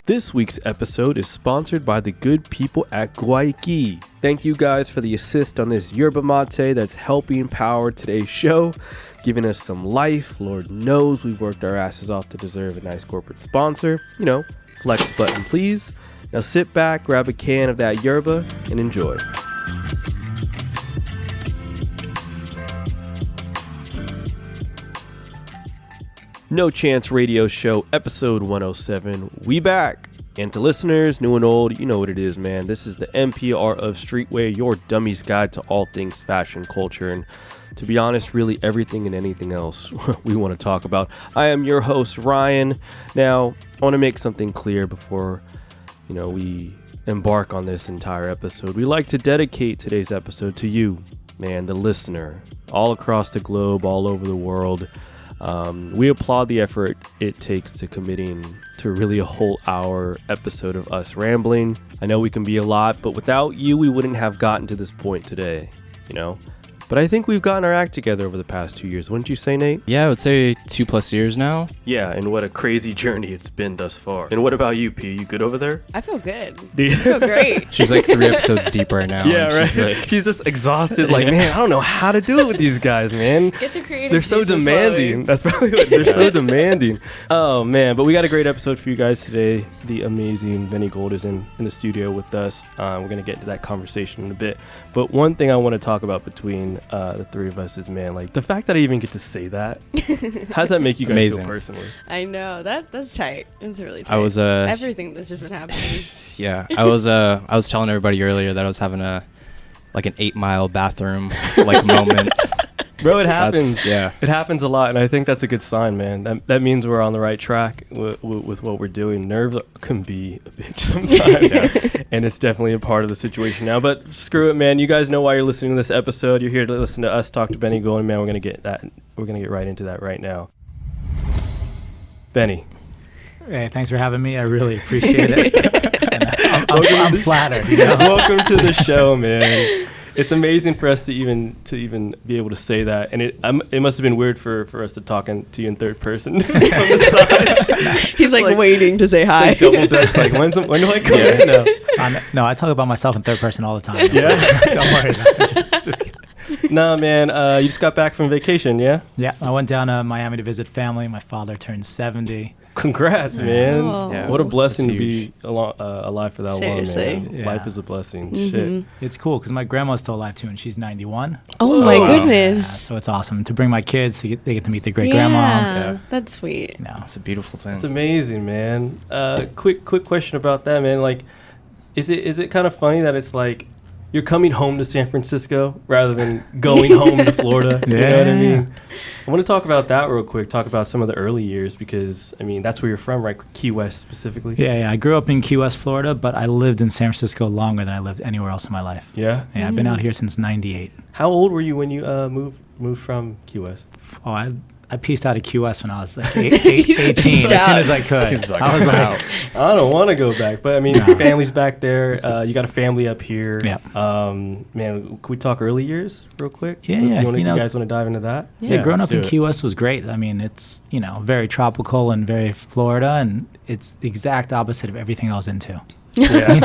This week's episode is sponsored by the good people at Guayki. Thank you guys for the assist on this yerba mate that's helping power today's show, giving us some life. Lord knows we've worked our asses off to deserve a nice corporate sponsor. You know, flex button please. Now sit back, grab a can of that yerba, and enjoy. No Chance Radio Show, episode 107. We back. And to listeners, new and old, you know what it is, man. This is the NPR of Streetwear, your dummy's guide to all things fashion, culture, and to be honest, really everything and anything else we want to talk about. I am your host, Ryan. Now, I want to make something clear before, we embark on this entire episode. We like to dedicate today's episode to you, man, the listener, all across the globe, all over the world. We applaud the effort it takes to committing to really a whole hour episode of us rambling. I know we can be a lot, but without you, we wouldn't have gotten to this point today, But I think we've gotten our act together over the past 2 years. Wouldn't you say, Nate? Yeah, I would say 2+ years now. Yeah, and what a crazy journey it's been thus far. And what about you, P? You good over there? I feel good. I feel great. She's like 3 episodes deep right now. Yeah, right. She's just exhausted. Like, man, I don't know how to do it with these guys, man. Get the creative. They're so demanding. That's probably what they're so demanding. Oh, man. But we got a great episode for you guys today. The amazing Benny Gold is in the studio with us. We're going to get into that conversation in a bit. But one thing I want to talk about between the three of us is, man, like the fact that I even get to say that. How does that make you guys Amazing. feel personally? I know that's tight. It's really tight. I was everything that's just been happening. Yeah, I was telling everybody earlier that I was having an 8-mile bathroom moment. Bro, it happens. Yeah, it happens a lot, and I think that's a good sign, man. That means we're on the right track with what we're doing. Nerves can be a bitch sometimes, and it's definitely a part of the situation now. But screw it, man. You guys know why you're listening to this episode. You're here to listen to us talk to Benny Gold, man. We're gonna get right into that right now. Benny. Hey, thanks for having me. I really appreciate it. I'm flattered. Welcome to the show, man. It's amazing for us to even be able to say that, and it must have been weird for us to talking to you in third person from the side. He's like waiting to say hi. Like double dutch. Like when do I come in now? No, I talk about myself in third person all the time. Yeah, don't worry about it. Nah, man. You just got back from vacation, yeah? Yeah, I went down to Miami to visit family. My father turned 70. Congrats, man. Yeah. What a blessing to be alive for that Seriously. long, man. Yeah. Life is a blessing. Mm-hmm. Shit. It's cool because my grandma's still alive too, and she's 91. Oh my wow. goodness. So it's awesome to bring my kids. They get to meet their great Yeah, grandma. that's sweet. It's a beautiful thing. It's amazing, man. Quick question about that, man. Like, is it kind of funny that it's like you're coming home to San Francisco rather than going home to Florida? You know what I mean? I want to talk about that real quick. Talk about some of the early years because, I mean, that's where you're from, right? Key West specifically. Yeah. I grew up in Key West, Florida, but I lived in San Francisco longer than I lived anywhere else in my life. Yeah? Yeah, I've been out here since 98. How old were you when you moved from Key West? Oh, I pieced out of Key West when I was like 18, as soon as I could. He's like, I was wow. like, I don't want to go back, but I mean, family's back there. You got a family up here. Yeah. Man, can we talk early years real quick? Yeah. You guys want to dive into that? Yeah, growing let's up in do it. Key West was great. I mean, it's, very tropical and very Florida, and it's the exact opposite of everything I was into. Yeah.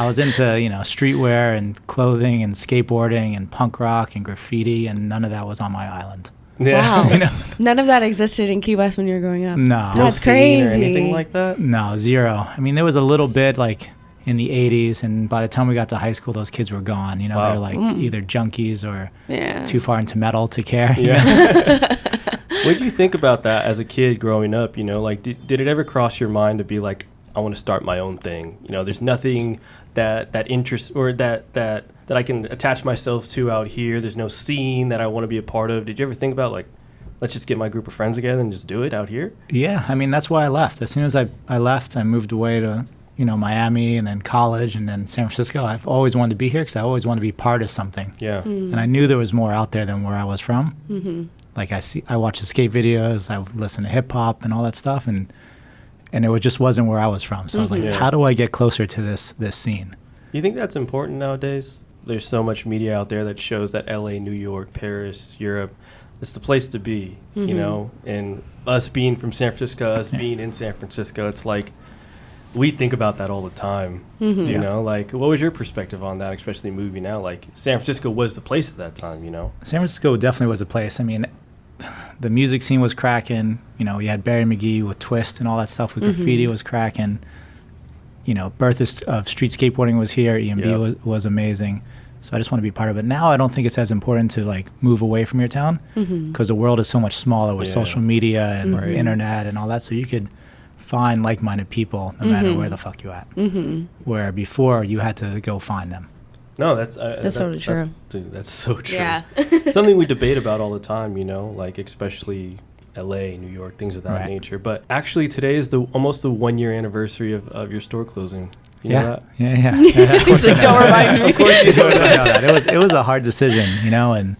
I was into, streetwear and clothing and skateboarding and punk rock and graffiti, and none of that was on my island. Yeah. Wow. None of that existed in Key West when you were growing up. No. That's scene crazy. or anything like that? No, zero. I mean, there was a little bit like in the 80s, and by the time we got to high school, those kids were gone. Wow. They're like either junkies or Yeah. too far into metal to care. Yeah. What did you think about that as a kid growing up? Like, did it ever cross your mind to be like, I want to start my own thing? There's nothing that interests or that I can attach myself to out here. There's no scene that I want to be a part of. Did you ever think about like, let's just get my group of friends together and just do it out here? Yeah, I mean, that's why I left. As soon as I left, I moved away to, Miami and then college and then San Francisco. I've always wanted to be here because I always wanted to be part of something. Yeah. And I knew there was more out there than where I was from. Mm-hmm. Like I watched the skate videos, I would listen to hip hop and all that stuff, and it just wasn't where I was from. So I was like, Yeah. how do I get closer to this scene? You think that's important nowadays? There's so much media out there that shows that LA, New York, Paris, Europe, it's the place to be, you know. And us being from San Francisco, us being in San Francisco, it's like we think about that all the time. You know, like what was your perspective on that, especially moving out? Like San Francisco was the place at that time, you know. San Francisco definitely was a place. I mean, the music scene was cracking. You know, you had Barry McGee with Twist and all that stuff with graffiti was cracking. You know, birth of street skateboarding was here. EMB was amazing. So I just want to be part of it. Now I don't think it's as important to like move away from your town because the world is so much smaller with social media and internet and all that. So you could find like-minded people no matter where the fuck you at. Where before you had to go find them. No, that's totally true. Dude, that's so true. Yeah. Something we debate about all the time, you know, like especially LA, New York, things of that nature. But actually today is almost the 1 year anniversary of your store closing. You know that? Yeah. He's like, don't remind me. Of course you Totally know that. It was a hard decision, you know, and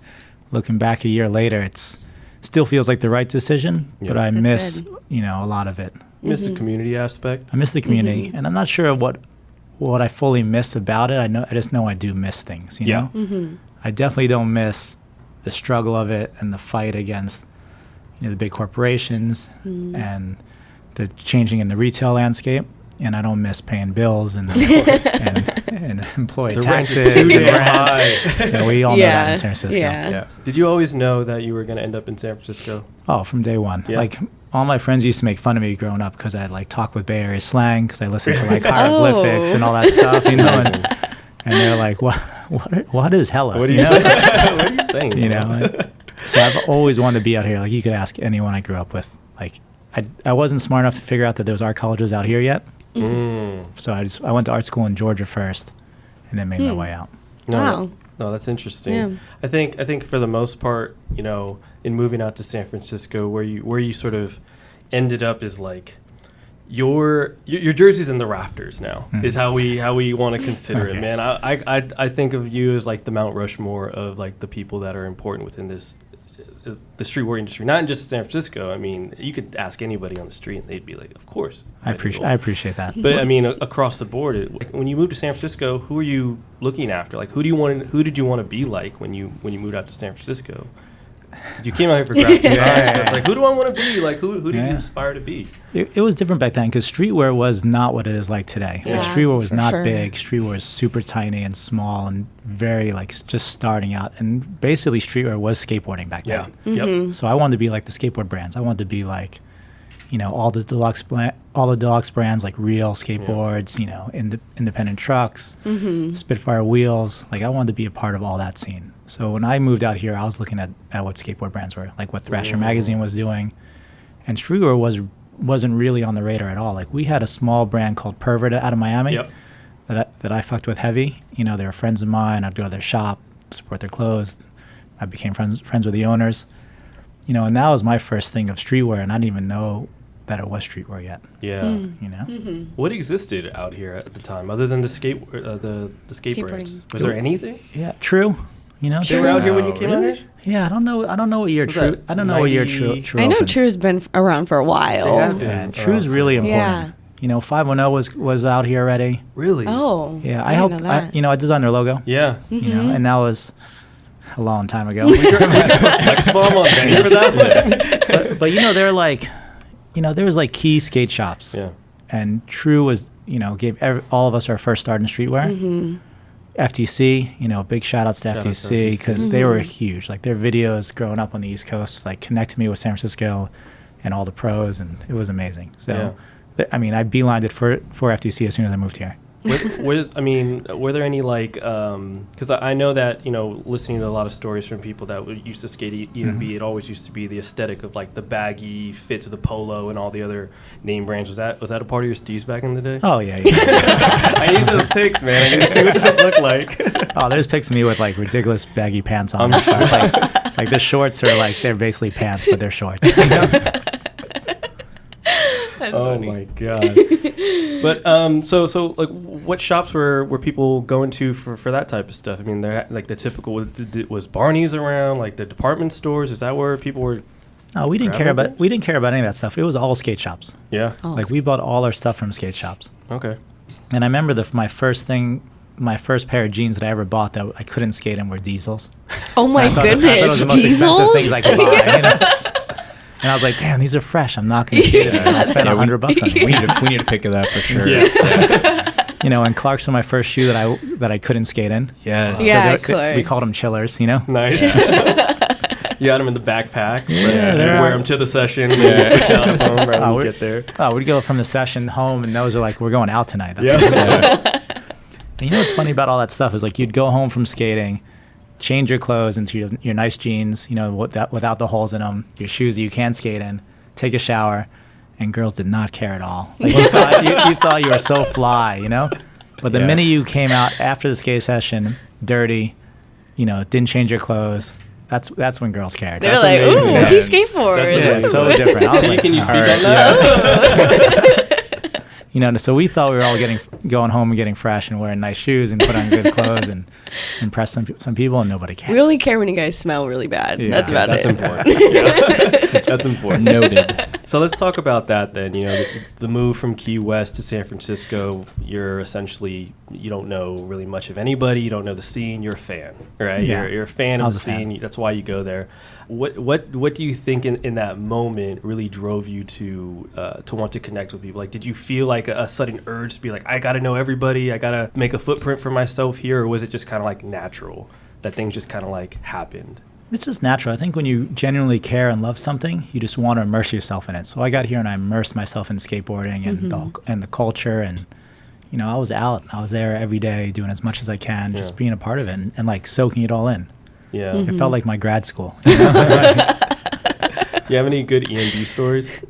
looking back a year later, it's still feels like the right decision, but I miss, you know, a lot of it. Miss the community aspect. I miss the community, and I'm not sure what I fully miss about it. I just know I do miss things, you know. I definitely don't miss the struggle of it and the fight against, you know, the big corporations and the changing in the retail landscape. And I don't miss paying bills and employee taxes and rents. You know, we all know that in San Francisco. Yeah. Did you always know that you were going to end up in San Francisco? Oh, from day one. Yeah. Like, all my friends used to make fun of me growing up because I'd like talk with Bay Area slang because I listened to like hieroglyphics and all that stuff, you know. And they're like, what is hella? What are you saying? What are you saying? You know. So I've always wanted to be out here. Like, you could ask anyone I grew up with. Like, I wasn't smart enough to figure out that there was art colleges out here yet. So I went to art school in Georgia first, and then made my way out. Wow. No, that's interesting. Yeah. I think for the most part, you know, in moving out to San Francisco, where you sort of ended up is like your jersey's in the rafters now. Is how we want to consider it, man. I think of you as like the Mount Rushmore of like the people that are important within the streetwear industry, not in just San Francisco. I mean, you could ask anybody on the street and they'd be like, of course. I appreciate that. But I mean, across the board, like, when you moved to San Francisco, who are you looking after? Like, who did you want to be like when you moved out to San Francisco? You came out here for graphic design, so it's like, who do I want to be? Like, who do you aspire to be? It was different back then because streetwear was not what it is like today. Yeah, like, streetwear was not sure. big. Streetwear was super tiny and small and very like just starting out. And basically, streetwear was skateboarding back then. Yep. So I wanted to be like the skateboard brands. I wanted to be like, you know, all the deluxe brands like Real skateboards, you know, independent trucks, Spitfire wheels. Like, I wanted to be a part of all that scene. So when I moved out here, I was looking at what skateboard brands were, like what Thrasher magazine was doing, and streetwear wasn't really on the radar at all. Like, we had a small brand called Pervert out of Miami that I fucked with heavy. You know, they were friends of mine. I'd go to their shop, support their clothes. I became friends with the owners. You know, and that was my first thing of streetwear, and I didn't even know that it was streetwear yet. Yeah. You know? What existed out here at the time other than the skate brands? Was there anything? Yeah, True. You know, They were out here when you came out here? Yeah, I don't know what year Was True. that I don't know what year True. 90? I know opened. True's been around for a while. Yeah, True's really important. Yeah. You know, 510 was out here already. Really? Oh. Yeah, I helped. didn't know that. I designed their logo. Yeah. You know, and that was a long time ago. Flex bomb on Benny for that one? But you know, they're like, you know, there was like key skate shops. Yeah. And True was, you know, gave all of us our first start in streetwear. FTC, you know, big shout outs to FTC because they were huge. Like, their videos growing up on the East Coast, like, connected me with San Francisco and all the pros, and it was amazing. So, I mean, I beelined it for FTC as soon as I moved here. Were there any like, because I know that, you know, listening to a lot of stories from people that used to skate EMB, it always used to be the aesthetic of like the baggy fit to the polo and all the other name brands. Was that a part of your steez back in the day? Oh, yeah. I need those pics, man. I need to see what those look like. Oh, there's pics of me with like ridiculous baggy pants on. Like the shorts are like, they're basically pants, but they're shorts. You know? Oh my god! But so like, what shops were people going to for that type of stuff? I mean, they're like the typical was Barney's around, like the department stores. Is that where people were? No, we didn't care about any of that stuff. It was all skate shops. Yeah. Like, we bought all our stuff from skate shops. Okay. And I remember my first thing my first pair of jeans that I ever bought that I couldn't skate in were Diesels. Oh my I thought it goodness. was the most expensive things I could buy. Diesels? You know? And I was like, damn, these are fresh. I'm not going to skate them. I spent $100 on them. We need a pic of that for sure. You know, and Clarks were my first shoe that I couldn't skate in. Yes. Yeah, So Clark. we called them chillers, you know? Nice. You had them in the backpack. Yeah, you they're wear out. them to the session. Yeah. Switch out at home right when we we're- get there. Oh, we'd go from the session home, and those are like, we're going out tonight. That's Yeah. And you know what's funny about all that stuff is like you'd go home from skating, change your clothes into your nice jeans, you know, without the holes in them, your shoes that you can skate in, take a shower, and girls did not care at all. Like you thought you were so fly, you know? But the Yeah. minute you came out after the skate session, dirty, you know, didn't change your clothes, that's when girls cared. They're That's like, amazing, ooh, yeah. he skateboards. That's Yeah, amazing. so different. I was like, Can you speak all on right, that? You know, so we thought we were all going home and getting fresh and wearing nice shoes and put on good clothes and impress some people, and nobody cared. We only care when you guys smell really bad. Yeah. That's about That's it. important. Yeah. That's important. Noted. So let's talk about that then. You know, the move from Key West to San Francisco, you're essentially, you don't know really much of anybody. You don't know the scene. You're a fan, right? Yeah. You're a fan I of was the a fan. scene. That's why you go there. What do you think in that moment really drove you to want to connect with people? Like, did you feel like a sudden urge to be like, I got to know everybody. I got to make a footprint for myself here? Or was it just kind of like natural that things just kind of like happened? It's just natural. I think when you genuinely care and love something, you just want to immerse yourself in it. So I got here and I immersed myself in skateboarding and the culture, and you know, I was out. I was there every day doing as much as I can, just being a part of it and like soaking it all in. Yeah. It felt like my grad school. Do you have any good EMB stories?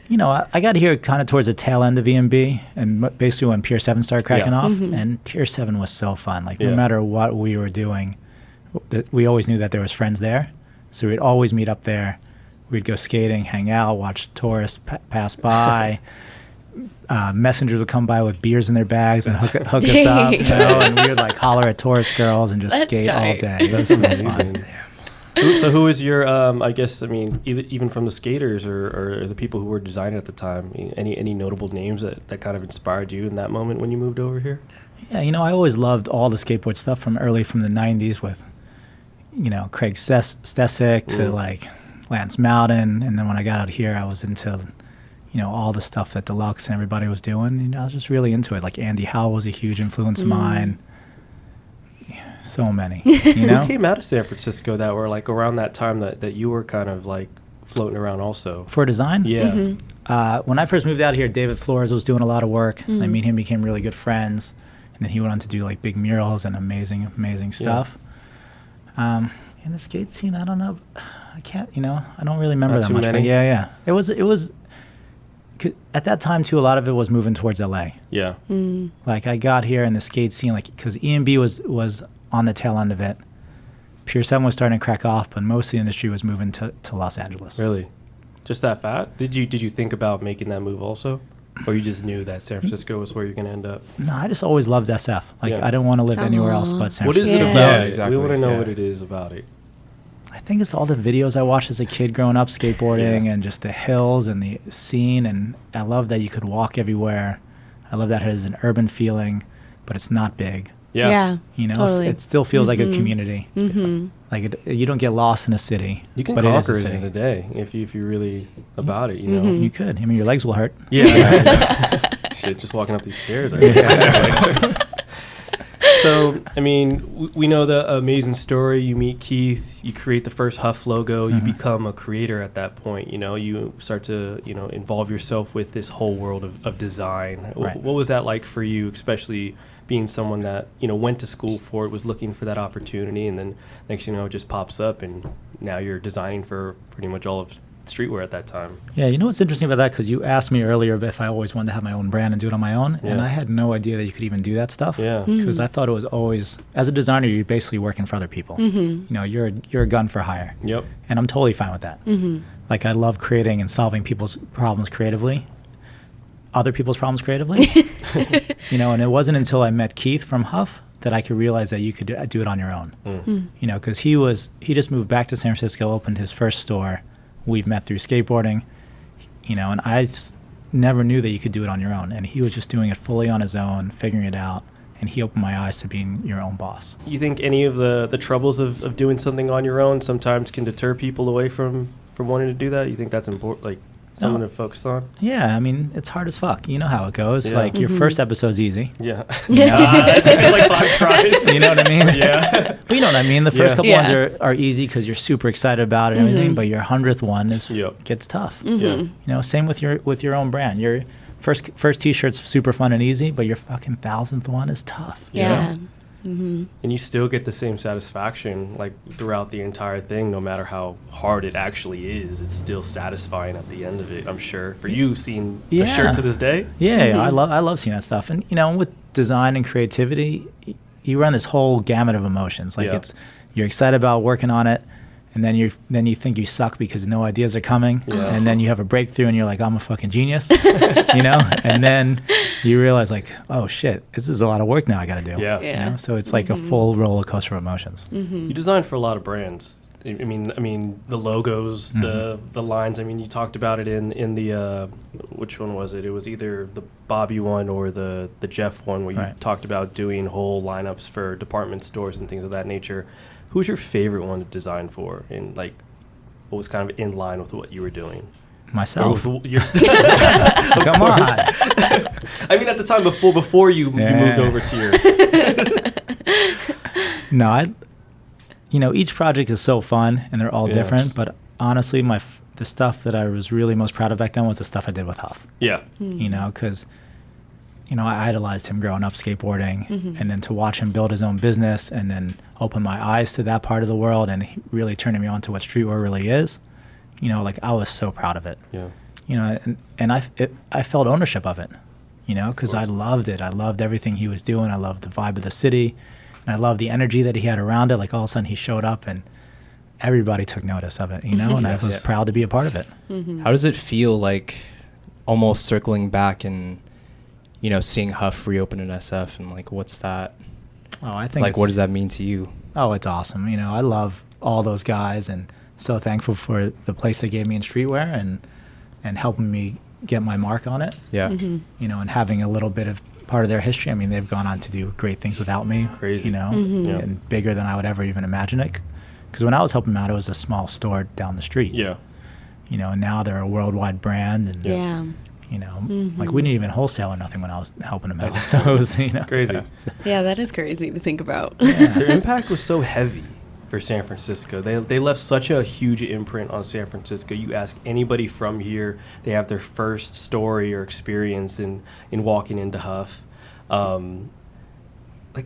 You know, I got here kind of towards the tail end of EMB, and basically when Pier 7 started cracking off, and Pier 7 was so fun. Like, no matter what we were doing, we always knew that there was friends there. So we'd always meet up there. We'd go skating, hang out, watch tourists pass by. Messengers would come by with beers in their bags and hook us up, you know, and we would like holler at tourist girls and just That's skate all tight. day. It was so fun. So who is your, I guess, I mean, even from the skaters or the people who were designing at the time, any notable names that kind of inspired you in that moment when you moved over here? Yeah, you know, I always loved all the skateboard stuff from the 90s with, you know, Craig Stesick to like Lance Mountain. And then when I got out here, I was into, you know, all the stuff that Deluxe and everybody was doing. You know, I was just really into it. Like Andy Howe was a huge influence of mine. So many, you know? Who came out of San Francisco that were like around that time that you were kind of like floating around also? For design? Yeah. When I first moved out here, David Flores was doing a lot of work. I mean, him became really good friends. And then he went on to do like big murals and amazing stuff. In the skate scene, I don't know. I can't, you know, I don't really remember Not that too much. But many? yeah. It was, at that time too, a lot of it was moving towards LA. Yeah. Like I got here in the skate scene, like, because EMB was on the tail end of it. Pier 7 was starting to crack off, but most of the industry was moving to Los Angeles. Really? Just that fast? Did you think about making that move also? Or you just knew that San Francisco was where you're going to end up? No, I just always loved SF. Like, Yeah. I didn't want to live anywhere else but San What is Francisco. it about Yeah, it? exactly. We want to know Yeah. what it is about it. I think it's all the videos I watched as a kid growing up skateboarding and just the hills and the scene. And I love that you could walk everywhere. I love that it has an urban feeling, but it's not big. Yeah. You know, Totally. it still feels like a community. Like you don't get lost in a city. You can but it is conquer a it city. in a day if you're really about it, you know? You could. I mean, your legs will hurt. Yeah. Shit, just walking up these stairs. So, I mean, we know the amazing story. You meet Keith, you create the first Huff logo, you become a creator at that point. You know, you start to, you know, involve yourself with this whole world of design. Right. What was that like for you, especially being someone that, you know, went to school for it, was looking for that opportunity, and then next thing you know, it just pops up, and now you're designing for pretty much all of streetwear at that time. Yeah, you know what's interesting about that? Because you asked me earlier if I always wanted to have my own brand and do it on my own, and Yeah. I had no idea that you could even do that stuff. Yeah. Because I thought it was always, as a designer, you're basically working for other people. You know, you're a gun for hire. Yep. And I'm totally fine with that. Like, I love creating and solving people's problems creatively, other people's problems creatively. You know, and it wasn't until I met Keith from Huff that I could realize that you could do it on your own. You know, because he just moved back to San Francisco, opened his first store. We've met through skateboarding, you know, and I never knew that you could do it on your own. And he was just doing it fully on his own, figuring it out. and he opened my eyes to being your own boss. You think any of the troubles of doing something on your own sometimes can deter people away from wanting to do that? You think that's important, like something to focus on? Yeah, I mean, it's hard as fuck. You know how it goes. Yeah. Like your first episode's easy. Yeah. It took me like 5 tries. You know what I mean? Yeah. But you know what I mean? The first couple Yeah. ones are easy because you're super excited about it and everything, but your 100th one gets tough. Yeah. You know, same with your own brand. Your first t-shirt's super fun and easy, but your fucking 1000th one is tough. Yeah. And you still get the same satisfaction like throughout the entire thing, no matter how hard it actually is. It's still satisfying at the end of it, I'm sure. For you, seeing a shirt to this day? Yeah, I love seeing that stuff. And, you know, with design and creativity, you run this whole gamut of emotions. Like you're excited about working on it, and then you think you suck because no ideas are coming, and then you have a breakthrough and you're like, I'm a fucking genius, you know, and then you realize like, oh shit, this is a lot of work now I got to do. Yeah. You know? So it's like a full roller coaster of emotions. You designed for a lot of brands. I mean the logos, the lines. I mean, you talked about it in the which one was it? It was either the Bobby one or the Jeff one, where you talked about doing whole lineups for department stores and things of that nature. Who's your favorite one to design for, and like what was kind of in line with what you were doing? Myself. Come on. I mean, at the time before you moved over to yours. No, you know, each project is so fun and they're all different, but honestly, the stuff that I was really most proud of back then was the stuff I did with Huff. Yeah. You know, because, you know, I idolized him growing up skateboarding, and then to watch him build his own business and then open my eyes to that part of the world and really turning me on to what streetwear really is, you know, like I was so proud of it. Yeah. You know, and I felt ownership of it, you know, because I loved it. I loved everything he was doing. I loved the vibe of the city, and I loved the energy that he had around it. Like all of a sudden he showed up and everybody took notice of it, you know, and I was proud to be a part of it. How does it feel like almost circling back and, you know, seeing Huff reopen an SF, and like what's that? Oh, I think like what does that mean to you? Oh, it's awesome. You know, I love all those guys and so thankful for the place they gave me in streetwear and helping me get my mark on it. Yeah. You know, and having a little bit of part of their history. I mean, they've gone on to do great things without me. Crazy. You know, and bigger than I would ever even imagine it. Because when I was helping them out, it was a small store down the street. Yeah. You know, and now they're a worldwide brand. And you know, like we didn't even wholesale or nothing when I was helping them out. So it was, you know. It's crazy. Yeah, that is crazy to think about. Their impact was so heavy for San Francisco. They left such a huge imprint on San Francisco. You ask anybody from here, they have their first story or experience in walking into Huff. Like,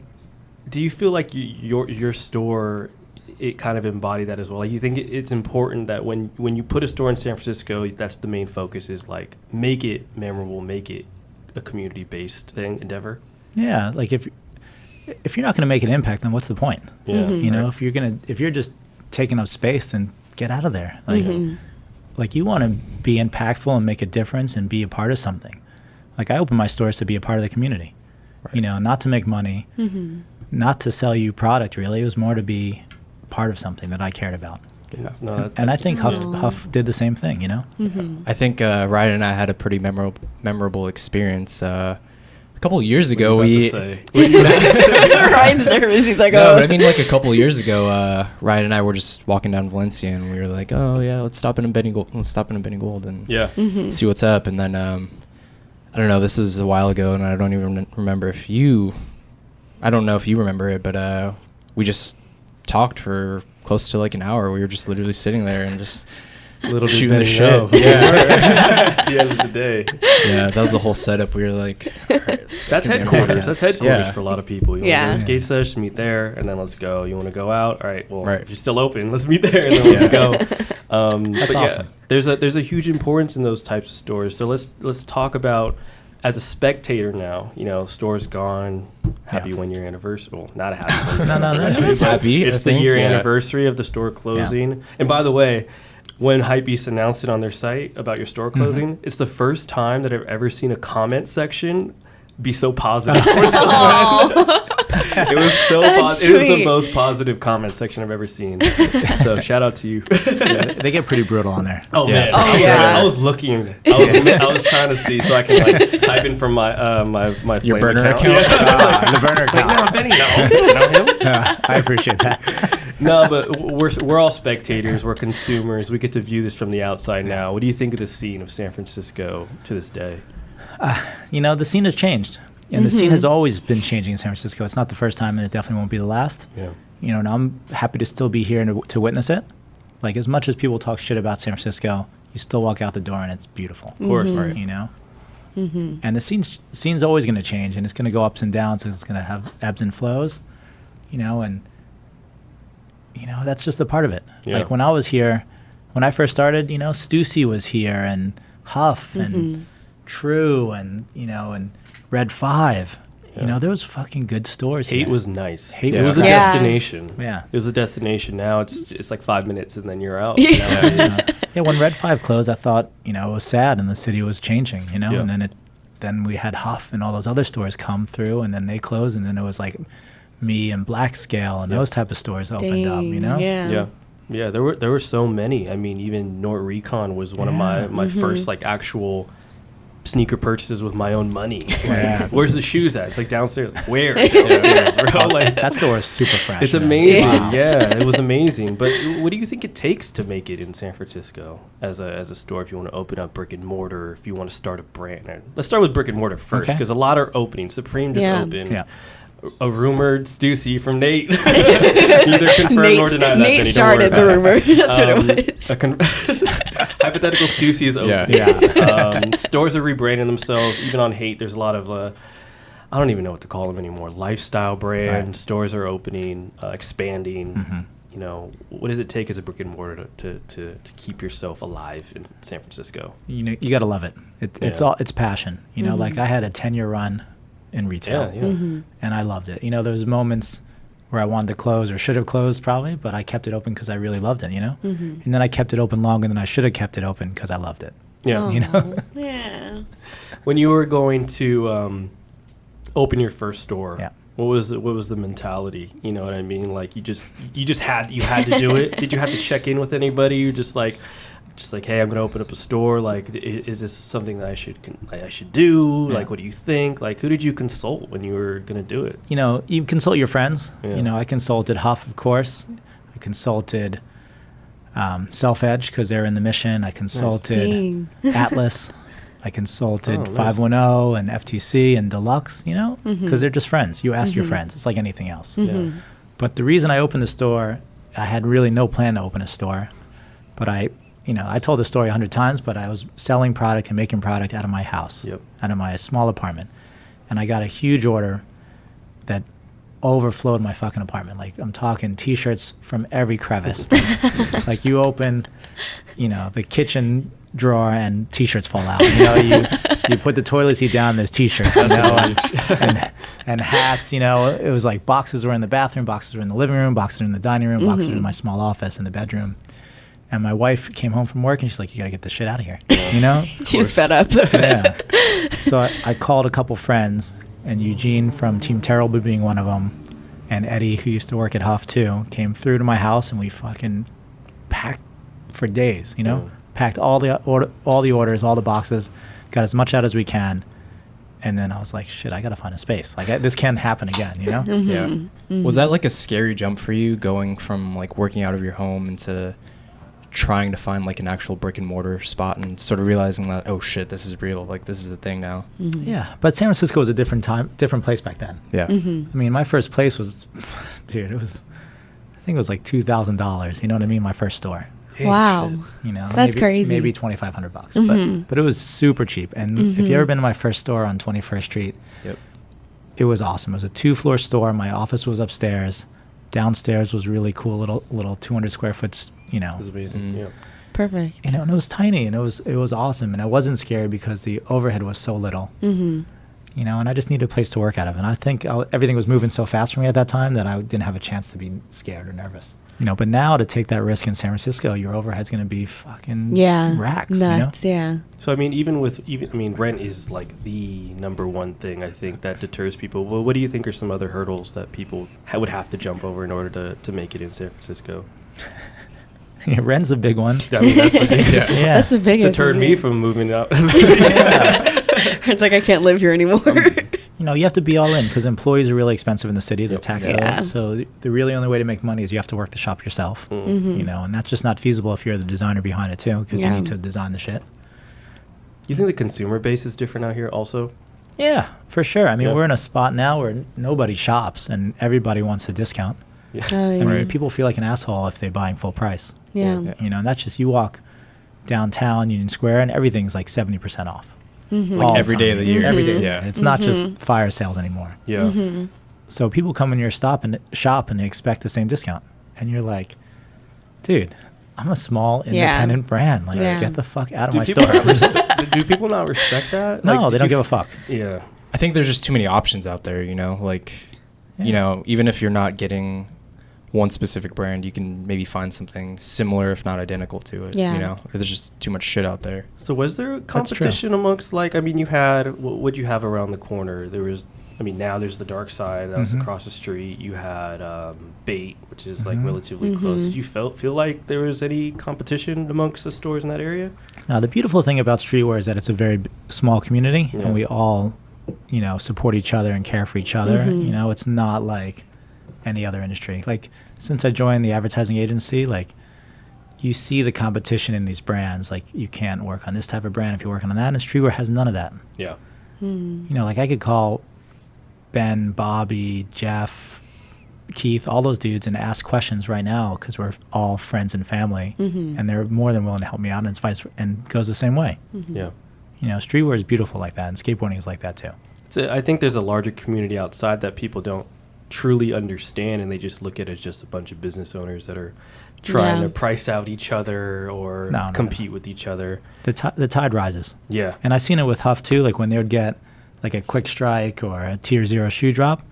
do you feel like your store, it kind of embodied that as well? Like, you think it's important that when you put a store in San Francisco, that's the main focus, is like make it memorable, make it a community-based endeavor? Yeah, like if you're not going to make an impact, then what's the point? Yeah. You know, if you're just taking up space, then get out of there. Like, like you want to be impactful and make a difference and be a part of something. Like I opened my stores to be a part of the community, you know, not to make money, not to sell you product. Really, it was more to be part of something that I cared about. Yeah. No, and I think Huff did the same thing. You know. I think Ryan and I had a pretty memorable experience. A couple of years ago, Ryan's nervous. He's like, no, but I mean, like a couple of years ago, Ryan and I were just walking down Valencia, and we were like, "Oh yeah, let's stop in a Benny Gold and see what's up." And then I don't know, this was a while ago, and I don't even remember if you remember it, but we just talked for close to like an hour. We were just literally sitting there and just shooting the shit. Yeah. At the end of the day. Yeah, that was the whole setup. We were like, all right, that's headquarters. That's headquarters Yeah. for a lot of people. You want to go to skate sesh, meet there, and then let's go. You want to go out? All right. Well, if you're still open, let's meet there, and then let's go. That's awesome. Yeah, there's a huge importance in those types of stores. So let's talk about, as a spectator now, you know, store's gone. Happy 1 year anniversary. Well, not a happy 1 year anniversary. It's happy. It's the year anniversary of the store closing. Yeah. And by the way, when Hypebeast announced it on their site about your store closing, it's the first time that I've ever seen a comment section be so positive for someone. It was so positive. It was the most positive comment section I've ever seen. So shout out to you. Yeah, they get pretty brutal on there. Oh man! I was looking. I was trying to see so I can like type in from my my your Flame burner account. Yeah. The burner account. Like, no, Benny, no. You know him? I appreciate that. No, but we're all spectators. We're consumers. We get to view this from the outside now. What do you think of the scene of San Francisco to this day? The scene has changed. And the scene has always been changing in San Francisco. It's not the first time, and it definitely won't be the last. Yeah. And I'm happy to still be here and to witness it. Like, as much as people talk shit about San Francisco, you still walk out the door and it's beautiful. Of course, right. And the scene's always going to change, and it's going to go ups and downs, and it's going to have ebbs and flows, and that's just a part of it. Yeah. Like, when I was here, when I first started, Stussy was here, and Huff, and True, and Red 5. Yeah. There was fucking good stores Hate here. was nice. Hate It was a Yeah. destination. Yeah. It was a destination. Now it's like 5 minutes and then you're out. Yeah, when Red 5 closed, I thought, it was sad and the city was changing, Yeah. and then we had Huff and all those other stores come through, and then they closed, and then it was like me and Black Scale and those type of stores opened up, Yeah. Yeah, there were so many. I mean, even Nort Recon was one of my first like actual sneaker purchases with my own money. Yeah. Where's the shoes at? It's like downstairs. Where? Downstairs, bro. Like, That store is super fresh. it's man. amazing. Wow. Yeah, it was amazing. But what do you think it takes to make it in San Francisco as a store? If you want to open up brick and mortar, if you want to start a brand, let's start with brick and mortar first, because a lot are opening. Supreme just opened. Yeah. A rumored Stussy from Nate. Neither confirmed nor denied that. Nate Benny, started the rumor. That's what it was. Hypothetical Stussy is open. Yeah. Stores are rebranding themselves. Even on Hate, there's a lot of I don't even know what to call them anymore. Lifestyle brand stores are opening, expanding. What does it take as a brick and mortar to keep yourself alive in San Francisco? You gotta love it. It's passion. Like I had a 10-year run in retail, Yeah. and I loved it. There was moments where I wanted to close or should have closed probably, but I kept it open because I really loved it. And then I kept it open longer than I should have kept it open because I loved it. Yeah. Yeah. When you were going to open your first store, Yeah. what was the mentality? You know what I mean? Like you had to do it. Did you have to check in with anybody? You're just like, hey, I'm gonna open up a store. Like, is this something that I should do? Yeah. Like, what do you think? Like, who did you consult when you were gonna do it? You consult your friends. Yeah. I consulted Huff, of course. I consulted Self Edge because they're in the mission. I consulted Atlas. I consulted 510 and FTC and Deluxe, because they're just friends. You ask your friends. It's like anything else. Yeah. But the reason I opened the store, I had really no plan to open a store. But I told the story 100 times, but I was selling product and making product out of my house, out of my small apartment. And I got a huge order that overflowed my fucking apartment. Like, I'm talking T-shirts from every crevice. Like, you open, the kitchen drawer and T-shirts fall out. You put the toilet seat down, there's T-shirts, and hats. It was like boxes were in the bathroom, boxes were in the living room, boxes were in the dining room, boxes were in my small office in the bedroom. And my wife came home from work and she's like, you got to get this shit out of here. She was fed up. Yeah. So I called a couple friends, and Eugene from Team Terrible being one of them, and Eddie, who used to work at Huff too, came through to my house, and we fucking packed for days, packed all the orders, all the boxes, got as much out as we can. And then I was like, shit, I got to find a space. Like, this can't happen again, Yeah. Was that like a scary jump for you, going from like working out of your home into trying to find like an actual brick and mortar spot and sort of realizing that, oh shit, this is real, like this is a thing now? Yeah, but San Francisco was a different place back then. Yeah. I mean, my first place was, dude, I think it was like $2,000. You know what I mean? My first store. Wow. That's crazy. Maybe $2,500, but it was super cheap. And if you ever been to my first store on 21st Street, it was awesome. It was a 2-floor store. My office was upstairs. Downstairs was really cool, little 200 square foot. It was amazing. Yeah. Perfect. And it was tiny, and it was awesome, and I wasn't scared because the overhead was so little. And I just needed a place to work out of. And I think everything was moving so fast for me at that time that I didn't have a chance to be scared or nervous. But now to take that risk in San Francisco, your overhead's going to be fucking racks. Nuts, yeah. So I mean, even rent is like the number one thing I think that deters people. Well, what do you think are some other hurdles that people would have to jump over in order to make it in San Francisco? Rent's a big one. I mean, that's the biggest. Yeah. That's the biggest. Deterred me from moving out. It's like I can't live here anymore. You have to be all in because employees are really expensive in the city. They're taxable. So the really only way to make money is you have to work the shop yourself. And that's just not feasible if you're the designer behind it too, because you need to design the shit. You think the consumer base is different out here also? Yeah, for sure. I mean, we're in a spot now where nobody shops and everybody wants a discount. Yeah. I mean, people feel like an asshole if they're buying full price. Yeah. And that's just, you walk downtown Union Square and everything's like 70% off. Like every day of the year. Every day. Yeah. It's not just fire sales anymore. Yeah. So people come in your shop and they expect the same discount. And you're like, dude, I'm a small independent brand. Like, get the fuck out of my store. Do people not respect that? No, they don't give a fuck. Yeah. I think there's just too many options out there, like, even if you're not getting one specific brand, you can maybe find something similar, if not identical to it. There's just too much shit out there. So was there competition amongst, like, I mean, you had, what'd you have around the corner? There was, I mean, now there's the Dark Side that's across the street. You had Bait, which is like relatively close. Did you feel like there was any competition amongst the stores in that area? Now, the beautiful thing about streetwear is that it's a very small community, and we all, support each other and care for each other. It's not like any other industry. Like, since I joined the advertising agency, like, you see the competition in these brands. Like, you can't work on this type of brand if you're working on that, and streetwear has none of that. Yeah. Like, I could call Ben, Bobby, Jeff, Keith, all those dudes and ask questions right now because we're all friends and family, and they're more than willing to help me out, and it's and goes the same way. Yeah. Streetwear is beautiful like that, and skateboarding is like that too. I think there's a larger community outside that people don't truly understand, and they just look at it as just a bunch of business owners that are trying to price out each other or compete with each other. The tide rises. Yeah. And I've seen it with Huff too, like when they would get like a Quick Strike or a Tier 0 shoe drop,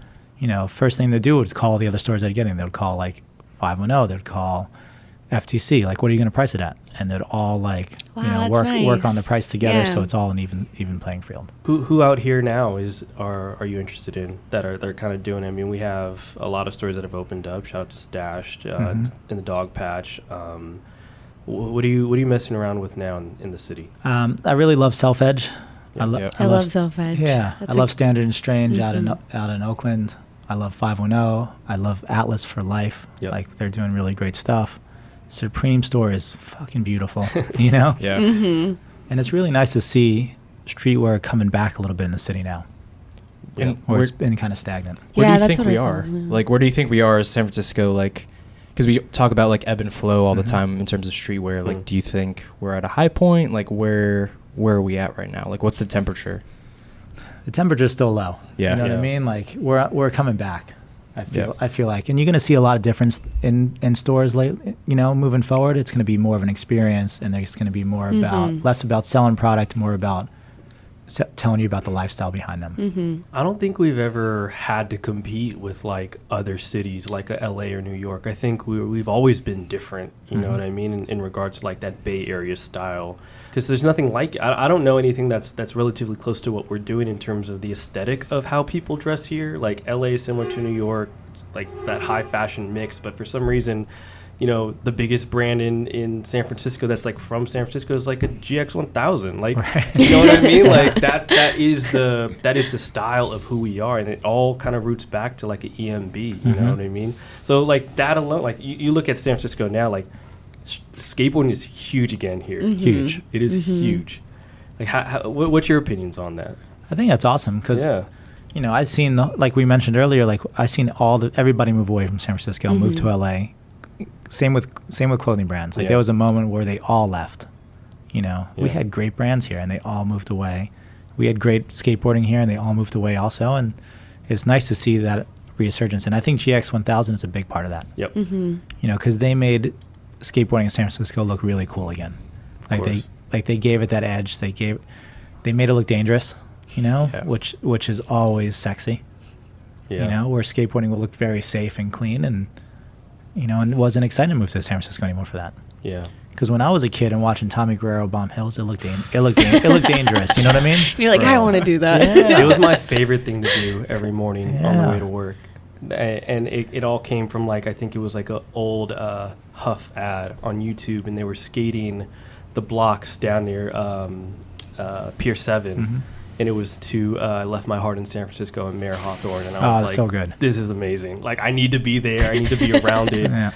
first thing they do was call the other stores they're getting. They would call like 510, they'd call FTC, like, what are you going to price it at? And they'd all like, work on the price together, so it's all an even playing field. Who out here now are you interested in they're kind of doing it? I mean, we have a lot of stores that have opened up. Shout out to Stashed in the Dog Patch. What are you messing around with now in the city? I really love Self Edge. I love Self Edge. Yeah, I love Standard and Strange out in Oakland. I love 510. I love Atlas for Life. Yep. Like, they're doing really great stuff. Supreme store is fucking beautiful, Yeah. And it's really nice to see streetwear coming back a little bit in the city now. And where it's been kind of stagnant. Where do you think we are? Like, where do you think we are as San Francisco? Like, because we talk about like ebb and flow all the time in terms of streetwear. Like, do you think we're at a high point? Like, where are we at right now? Like, what's the temperature? The temperature's still low. Yeah. You know what I mean? Like, we're coming back. I feel like, and you're going to see a lot of difference in stores moving forward. It's going to be more of an experience, and it's going to be more about less about selling product, more about telling you about the lifestyle behind them. I don't think we've ever had to compete with like other cities like LA or New York. I think we've always been different. You know what I mean in regards to like that Bay Area style. Because there's nothing like it. I don't know anything that's relatively close to what we're doing in terms of the aesthetic of how people dress here. Like LA is similar to New York, it's like that high fashion mix. But for some reason, the biggest brand in San Francisco that's like from San Francisco is like a GX1000. Like, you know what I mean? Like that is the style of who we are, and it all kind of roots back to like an EMB. You know what I mean? So like that alone, like you look at San Francisco now, like. Skateboarding is huge again here. Huge. It is huge. Like, what's your opinions on that? I think that's awesome because, I've seen, like we mentioned earlier, like I've seen everybody move away from San Francisco and move to LA. Same with clothing brands. Like there was a moment where they all left. We had great brands here and they all moved away. We had great skateboarding here and they all moved away also. And it's nice to see that resurgence. And I think GX1000 is a big part of that. Yep. Because they made skateboarding in San Francisco look really cool again. They gave it that edge. They made it look dangerous, which is always sexy. Where skateboarding will look very safe and clean, and you know, and it wasn't exciting to move to San Francisco anymore for that. Yeah. Because when I was a kid and watching Tommy Guerrero bomb hills, it looked dangerous. You know what I mean? You're like, I want to do that. Yeah. It was my favorite thing to do every morning on the way to work. And it all came from, like, I think it was like an old Huff ad on YouTube, and they were skating the blocks down near Pier 7. Mm-hmm. And it was to I Left My Heart in San Francisco and Mayor Hawthorne. And I was like, so good. This is amazing. Like, I need to be there. I need to be around it. Yeah.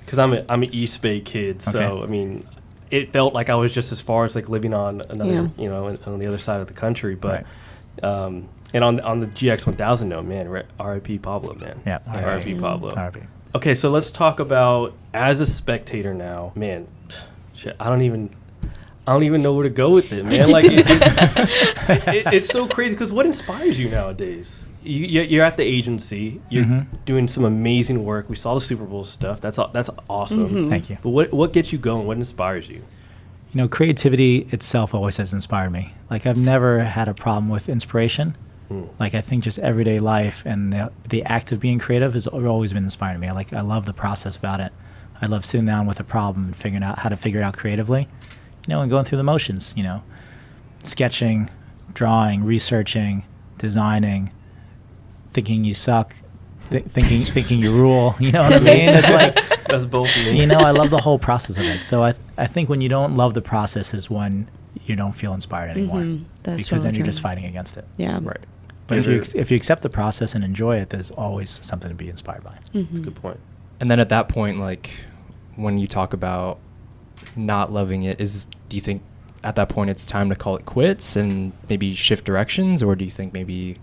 Because I'm an East Bay kid. So, okay. I mean, it felt like I was just as far as, like, living on another, you know, on the other side of the country. But, right. And on the GX 1000 note, man, R.I.P. Pablo, man. Yeah, R.I.P. Pablo. R.I.P. Okay, so let's talk about, as a spectator now, man, shit, I don't even know where to go with it, man. Like, it's so crazy, because what inspires you nowadays? You're at the agency. You're doing some amazing work. We saw the Super Bowl stuff. That's awesome. Mm-hmm. Thank you. But what gets you going? What inspires you? You know, creativity itself always has inspired me. Like, I've never had a problem with inspiration. Like, I think just everyday life and the act of being creative has always been inspiring me. Like, I love the process about it. I love sitting down with a problem and figuring out how to figure it out creatively, you know, and going through the motions, you know, sketching, drawing, researching, designing, thinking you suck, thinking you rule, you know what I mean? It's like, that's both of me. You know, I love the whole process of it. So I think when you don't love the process is when you don't feel inspired anymore. Because then you're just fighting against it. Yeah. Right. But if you accept the process and enjoy it, there's always something to be inspired by. That's a good point. And then at that point, like, when you talk about not loving it, do you think at that point it's time to call it quits and maybe shift directions, or do you think maybe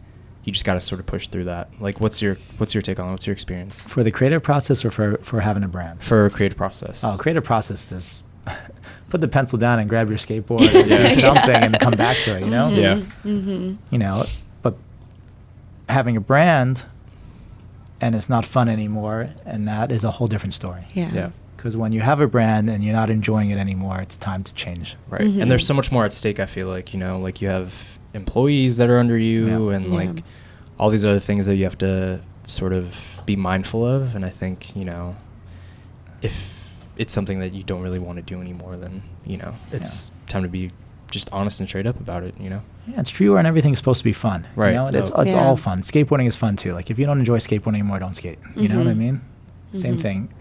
you just got to sort of push through that? Like, what's your take on it? What's your experience? For the creative process, or for having a brand? For creative process. Oh, creative process is put the pencil down and grab your skateboard and do something and come back to it, you know? Yeah. Mm-hmm. You know, but having a brand and it's not fun anymore, and that is a whole different story. Yeah. Because when you have a brand and you're not enjoying it anymore, it's time to change. Right. And there's so much more at stake, I feel like, you know, like you have employees that are under you and like all these other things that you have to sort of be mindful of. And I think, you know, if it's something that you don't really want to do anymore, then, you know, it's time to be just honest and straight up about it, you know? Yeah, it's streetwear and everything's supposed to be fun. Right. You know, it's all fun. Skateboarding is fun too. Like, if you don't enjoy skateboarding anymore, don't skate. You know what I mean? Same thing.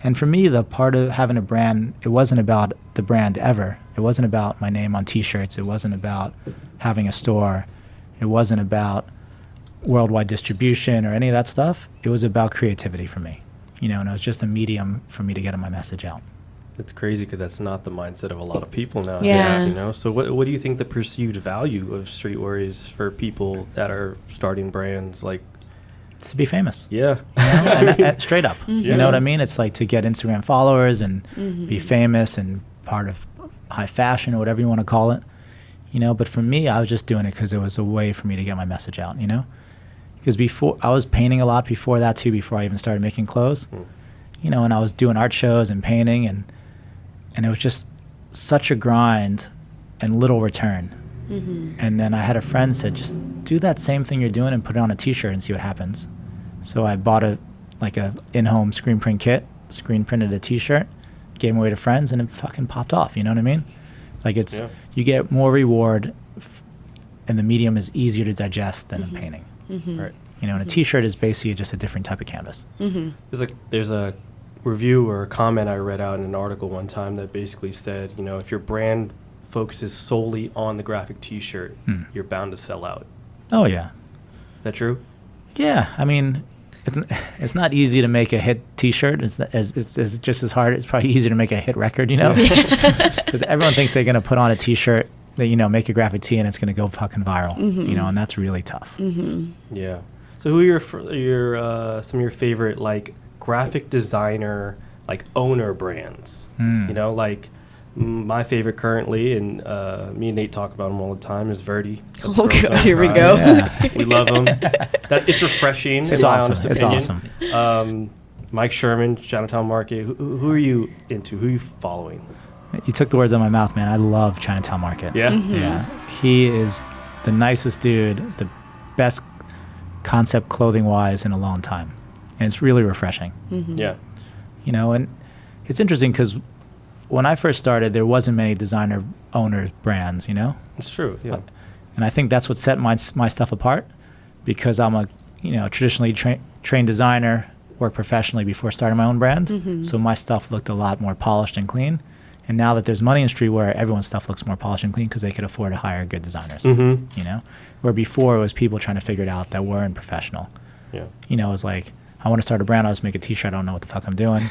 And for me, the part of having a brand, it wasn't about the brand ever. It wasn't about my name on T-shirts. It wasn't about having a store. It wasn't about worldwide distribution or any of that stuff. It was about creativity for me. You know, and it was just a medium for me to get my message out. It's crazy because that's not the mindset of a lot of people nowadays, you know? So what do you think the perceived value of streetwear is for people that are starting brands? Like, to be famous. Yeah. You know? and straight up. You know what I mean? It's like to get Instagram followers and be famous and part of high fashion or whatever you want to call it. You know, but for me, I was just doing it because it was a way for me to get my message out, you know? Because before, I was painting a lot before that too, before I even started making clothes. You know, and I was doing art shows and painting, and it was just such a grind and little return. And then I had a friend said, just do that same thing you're doing and put it on a T-shirt and see what happens. So I bought a in-home screen print kit, screen printed a T-shirt, gave them away to friends, and it fucking popped off. You know what I mean? Like, it's you get more reward, and the medium is easier to digest than a painting. Right? You know, and a T-shirt is basically just a different type of canvas. There's a review or a comment I read out in an article one time that basically said, you know, if your brand focuses solely on the graphic T-shirt, you're bound to sell out. Oh yeah. Is that true? Yeah, I mean, it's not easy to make a hit T-shirt. It's just as hard. It's probably easier to make a hit record, you know, because everyone thinks they're gonna put on a T-shirt that, you know, make a graphic tee and it's gonna go fucking viral, you know, and that's really tough. Yeah. So who are your some of your favorite, like, graphic designer, like, owner brands? You know, like, my favorite currently, and me and Nate talk about them all the time, is Verdi. Oh god, here we go. Yeah. We love them. It's refreshing. It's awesome. It's awesome. Mike Sherman, Chinatown Market. Who are you into? Who are you following? You took the words out of my mouth, man. I love Chinatown Market. Yeah? Yeah. He is the nicest dude, the best concept clothing-wise in a long time. and it's really refreshing. Yeah. You know, and it's interesting because when I first started, there wasn't many designer owner brands, you know? It's true, yeah. And I think that's what set my stuff apart, because I'm a, you know, traditionally trained designer, worked professionally before starting my own brand. So my stuff looked a lot more polished and clean. And now that there's money in streetwear, everyone's stuff looks more polished and clean because they could afford to hire good designers, you know? Where before it was people trying to figure it out that weren't professional. Yeah. You know, it was like, I want to start a brand, I'll just make a t-shirt, I don't know what the fuck I'm doing.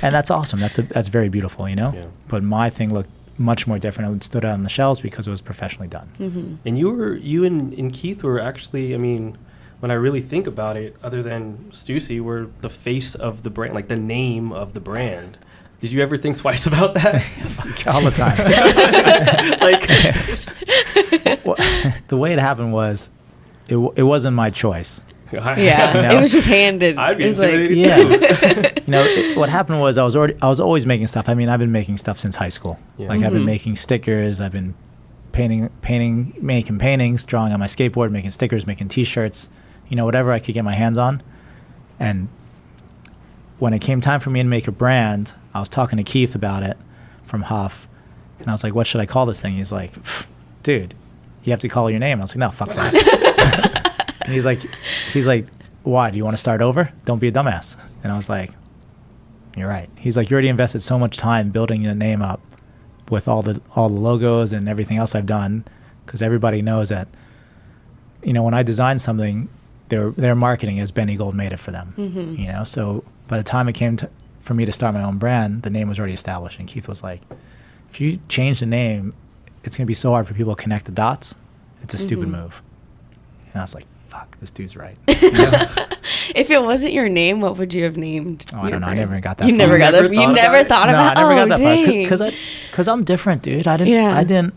And that's awesome. That's very beautiful, you know? Yeah. But my thing looked much more different. It stood out on the shelves because it was professionally done. And you and Keith were actually, I mean, when I really think about it, other than Stussy, were the face of the brand, like the name of the brand. Did you ever think twice about that? All the time. Like, the way it happened was, it wasn't my choice. Yeah, You know? it was just handed. I'd be It was like, intimidated too. You know, what happened was I was always making stuff. I mean, I've been making stuff since high school. Yeah. Like I've been making stickers. I've been making paintings, drawing on my skateboard, making stickers, making T-shirts. You know, whatever I could get my hands on. And when it came time for me to make a brand, I was talking to Keith about it from Huff, and I was like, "What should I call this thing?" He's like, "Dude, you have to call your name." I was like, "No, fuck that." And he's like, "Why? Do you want to start over? Don't be a dumbass." And I was like, "You're right." He's like, "You already invested so much time building the name up with all the logos and everything else I've done, because everybody knows that, you know, when I design something, their marketing is Benny Gold made it for them. You know, so by the time it came for me to start my own brand, the name was already established." And Keith was like, "If you change the name, it's going to be so hard for people to connect the dots. It's a stupid move." And I was like, fuck, this dude's right. You know? if it wasn't your name, what would you have named? Oh, I don't know. I brand? never got that You far. never got that. You never thought No, about. I never got that dang. far. Because I'm different, dude. I didn't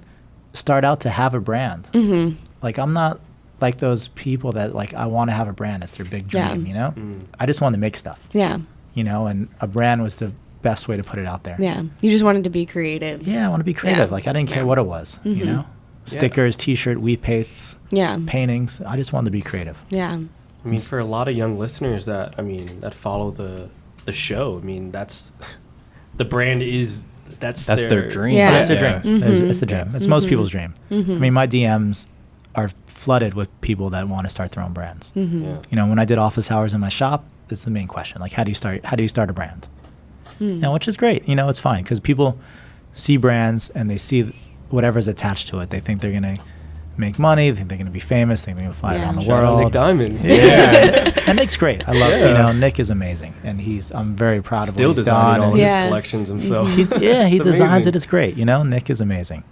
start out to have a brand. Like, I'm not like those people that, like, I want to have a brand. It's their big dream, you know? I just wanted to make stuff. Yeah. You know, and a brand was the best way to put it out there. Yeah. You just wanted to be creative. Yeah, I want to be creative. Yeah. Like, I didn't care what it was, you know? Stickers, T-shirt, wheat pastes, Yeah. paintings. I just wanted to be creative. Yeah. I mean, for a lot of young listeners that follow the show, I mean, that's the brand is that's their dream. Yeah. It's their dream. It's the dream. It's most people's dream. I mean, my DMs are flooded with people that want to start their own brands. Yeah. You know, when I did office hours in my shop, it's the main question. Like, how do you start a brand? You know, which is great. You know, it's fine because people see brands and they see whatever's attached to it. They think they're gonna make money. They think they're gonna be famous. They think they're gonna fly around the Shout out world. Nick Diamonds. Yeah, and Nick's great. I love you know, Nick is amazing, and I'm very proud of Still what he's designing done. all And his collections himself. he It's designs amazing. it. It's great. You know, Nick is amazing,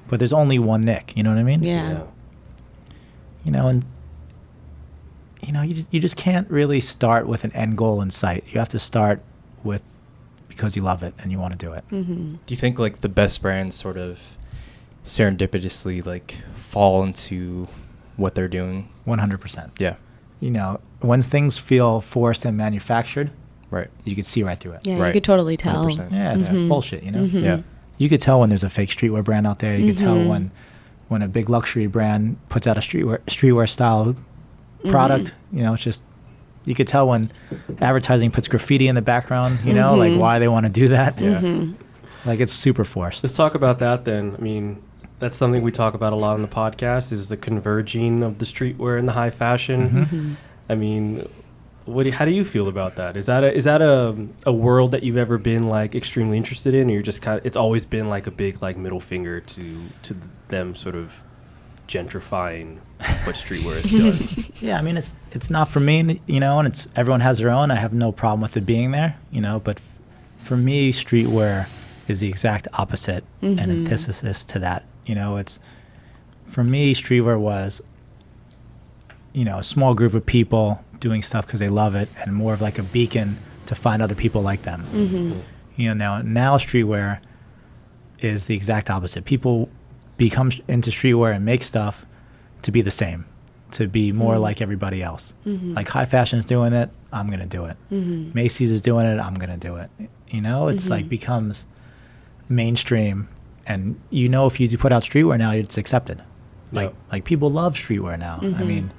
but there's only one Nick. You know what I mean? Yeah. You know, and you know, you just can't really start with an end goal in sight. You have to start with because you love it and you want to do it. Do you think like the best brands sort of serendipitously like fall into what they're doing? 100%. Yeah. You know, when things feel forced and manufactured, Right. you can see right through it. Yeah. Right. You could totally tell. 100%. Yeah, it's bullshit. You know. Yeah. You could tell when there's a fake streetwear brand out there. You could tell when a big luxury brand puts out a streetwear style product. You know, it's just you could tell when advertising puts graffiti in the background. You know, like why they want to do that. Yeah. Like it's super forced. Let's talk about that then. I mean, that's something we talk about a lot on the podcast is the converging of the streetwear and the high fashion. I mean, how do you feel about that? Is that a world that you've ever been like extremely interested in, or you're just kind of, it's always been like a big like middle finger to them sort of gentrifying what streetwear is doing? Yeah, I mean it's not for me, you know, and it's everyone has their own. I have no problem with it being there, you know, but for me, streetwear is the exact opposite and antithesis to that. You know, it's for me, streetwear was, you know, a small group of people doing stuff because they love it, and more of like a beacon to find other people like them. You know, now streetwear is the exact opposite. People become into streetwear and make stuff to be the same, to be more like everybody else. Like high fashion's doing it, I'm gonna do it. Macy's is doing it, I'm gonna do it. You know, it's like becomes mainstream, and you know, if you put out streetwear now, it's accepted. Like people love streetwear now. I mean,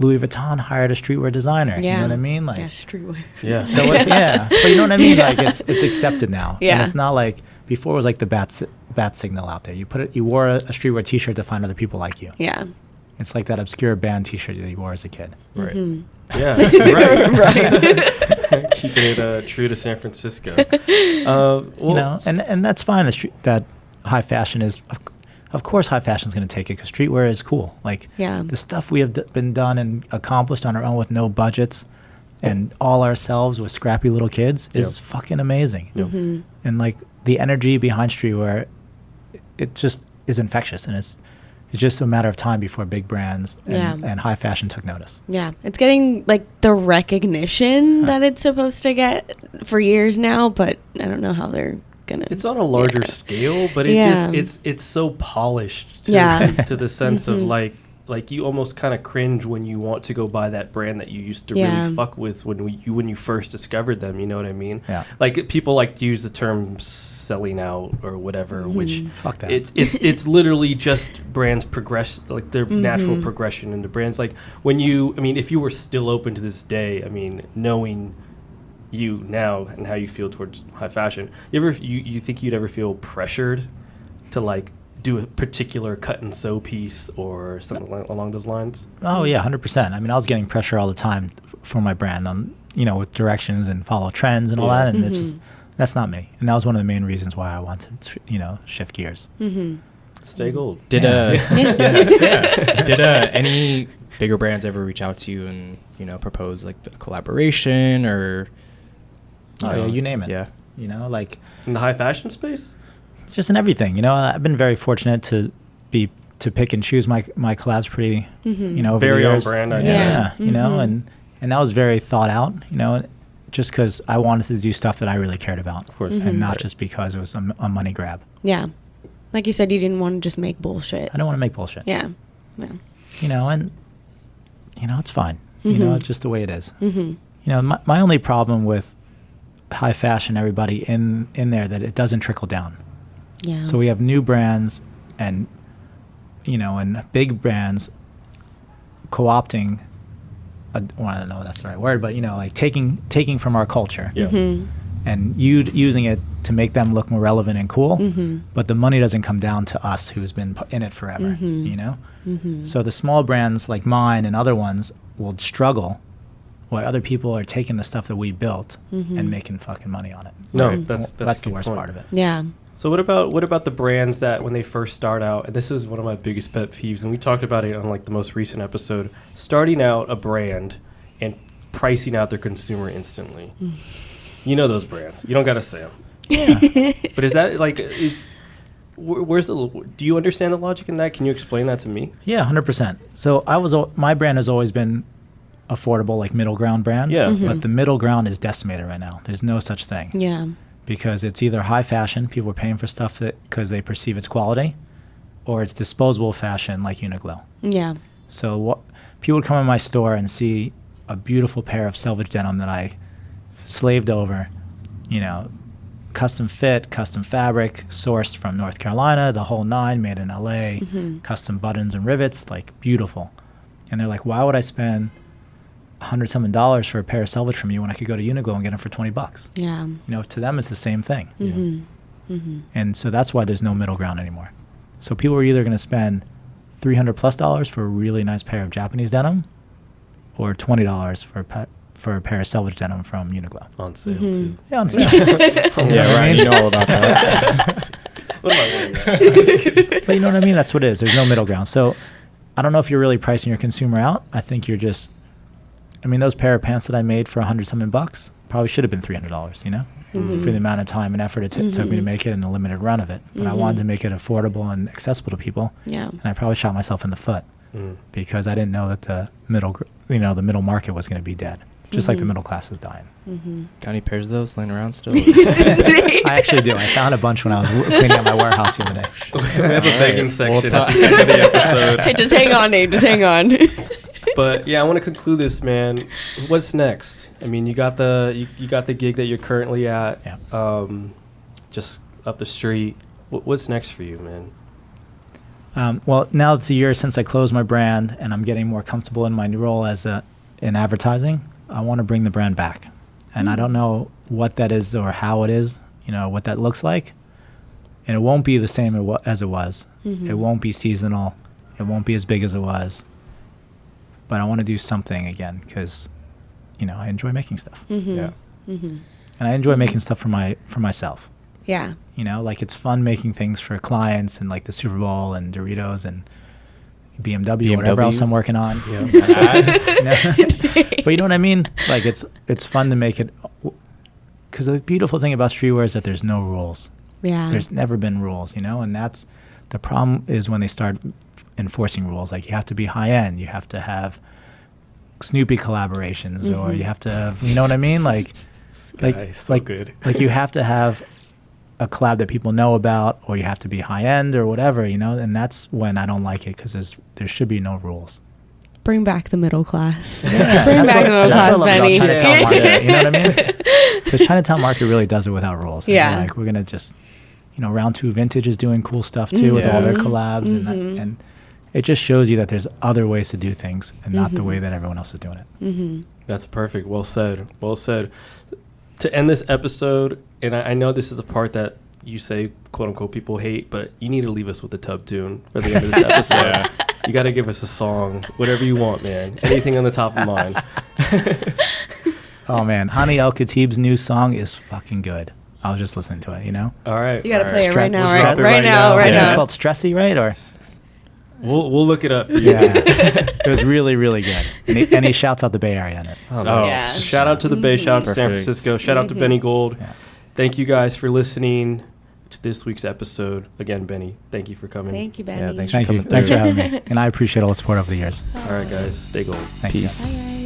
Louis Vuitton hired a streetwear designer. Yeah. You know what I mean? Like, yeah, streetwear. Yeah. so yeah, but you know what I mean? Like it's accepted now. Yeah. And it's not like before it was like the bat signal out there. You wore a streetwear T-shirt to find other people like you. Yeah. It's like that obscure band T-shirt that you wore as a kid. Right. Mm-hmm. Yeah. Right. Right. Keeping it true to San Francisco. You know, and that's fine. That high fashion is, of course, high fashion is going to take it because streetwear is cool. Like Yeah. the stuff we have been done and accomplished on our own with no budgets, and all ourselves with scrappy little kids is fucking amazing. Mm-hmm. And like the energy behind streetwear, it just is infectious, and it's just a matter of time before big brands and high fashion took notice. Yeah, it's getting like the recognition that it's supposed to get for years now, but I don't know how they're gonna. It's on a larger scale, but it's so polished to the sense of like you almost kind of cringe when you want to go buy that brand that you used to really fuck with when you first discovered them. You know what I mean? Yeah. Like people like to use the term selling out or whatever, which fuck that. It's literally just brands progress, like their natural progression into brands. Like if you were still open to this day, I mean, knowing you now and how you feel towards high fashion, you think you'd ever feel pressured to like do a particular cut and sew piece or something along those lines? Oh yeah, 100%. I mean, I was getting pressure all the time for my brand on, with directions and follow trends and all that, and it's just that's not me. And that was one of the main reasons why I wanted to, shift gears. Stay gold. Did any bigger brands ever reach out to you and propose like a collaboration or? Yeah, you name it. Yeah. Like in the high fashion space. Just in everything, I've been very fortunate to pick and choose my collabs pretty, over very the years. on brand. Yeah. And that was very thought out, just because I wanted to do stuff that I really cared about, of course, and not just because it was a money grab. Yeah, like you said, you didn't want to just make bullshit. I don't want to make bullshit. Yeah. And it's fine. It's just the way it is. My only problem with high fashion, everybody in there, that it doesn't trickle down. Yeah. So we have new brands and big brands co-opting. I don't know if that's the right word, but like taking from our culture, and using it to make them look more relevant and cool. But the money doesn't come down to us, who's been in it forever. So the small brands like mine and other ones will struggle, while other people are taking the stuff that we built and making fucking money on it. No, that's the worst part of it. Yeah. So what about the brands that when they first start out, and this is one of my biggest pet peeves, and we talked about it on like the most recent episode, starting out a brand and pricing out their consumer instantly. You know those brands. You don't got to say them. Yeah. But is that like, where's do you understand the logic in that? Can you explain that to me? Yeah, 100%. So my brand has always been affordable, like middle ground brand. Yeah. But the middle ground is decimated right now. There's no such thing. Yeah. Because it's either high fashion, people are paying for stuff because they perceive its quality, or it's disposable fashion like Uniqlo. Yeah. So people would come in my store and see a beautiful pair of selvage denim that I slaved over, custom fit, custom fabric, sourced from North Carolina, the whole nine, made in LA, custom buttons and rivets, like beautiful. And they're like, why would I spend $100 for a pair of selvage from you when I could go to Uniqlo and get them for $20? Yeah. To them it's the same thing. And so that's why there's no middle ground anymore. So people are either going to spend $300+ for a really nice pair of Japanese denim, or $20 for a pair of selvage denim from Uniqlo. On sale too. Yeah, on sale. Yeah, right. You know all about that. What am I wearing now? But you know what I mean? That's what it is. There's no middle ground. So I don't know if you're really pricing your consumer out. I think you're just, those pair of pants that I made for $100-something probably should have been $300, for the amount of time and effort it took me to make it in the limited run of it. But I wanted to make it affordable and accessible to people. Yeah. And I probably shot myself in the foot because I didn't know that the middle market was going to be dead, just like the middle class is dying. Got any pairs of those laying around still? I actually do. I found a bunch when I was cleaning out my warehouse the other day. We have a begging section at the end of the episode. Hey, just hang on, Dave. Just hang on. But yeah, I want to conclude this, man. What's next? You got the gig that you're currently at, just up the street. What's next for you, man? Well, now it's a year since I closed my brand, and I'm getting more comfortable in my new role in advertising. I want to bring the brand back, and I don't know what that is or how it is. What that looks like, and it won't be the same as it was. It won't be seasonal. It won't be as big as it was. But I want to do something again because, I enjoy making stuff. Yeah. And I enjoy making stuff for myself. Yeah. Like it's fun making things for clients and like the Super Bowl and Doritos and BMW. Whatever else I'm working on. Yeah. But you know what I mean? Like it's fun to make it. Because the beautiful thing about streetwear is that there's no rules. Yeah. There's never been rules, and that's the problem is when they start enforcing rules. Like you have to be high end, you have to have Snoopy collaborations, or you have to have, you know what I mean? Like good. Like you have to have a collab that people know about, or you have to be high end or whatever, and that's when I don't like it because there should be no rules. Bring back the middle class. Yeah, Bring back the middle class, Benny. Chinatown market, you know what I mean? The Chinatown market really does it without rules. Yeah. Like we're gonna just, Round 2 Vintage is doing cool stuff too with all their collabs, and it just shows you that there's other ways to do things and not the way that everyone else is doing it. That's perfect. Well said. Well said. To end this episode, and I know this is a part that you say, quote unquote, people hate, but you need to leave us with a tub tune for the end of this episode. You got to give us a song, whatever you want, man. Anything on the top of mind. Oh, man. Hani El Khatib's new song is fucking good. I was just listening to it, All right. You got to play it right now, We'll right? drop it Right now. It's called Stressy, right? Or We'll look it up. Yeah. It was really, really good. And he shouts out the Bay Area in it. Oh, yeah. Shout out to the Bay, shout out to San Francisco, shout out to Benny Gold. Yeah. Thank you guys for listening to this week's episode. Again, Benny, thank you for coming. Thank you, Benny. Yeah, thanks Thank for you. coming Thanks through. for having me. And I appreciate all the support over the years. All right, guys, stay gold. Thank you. Peace. Bye, guys.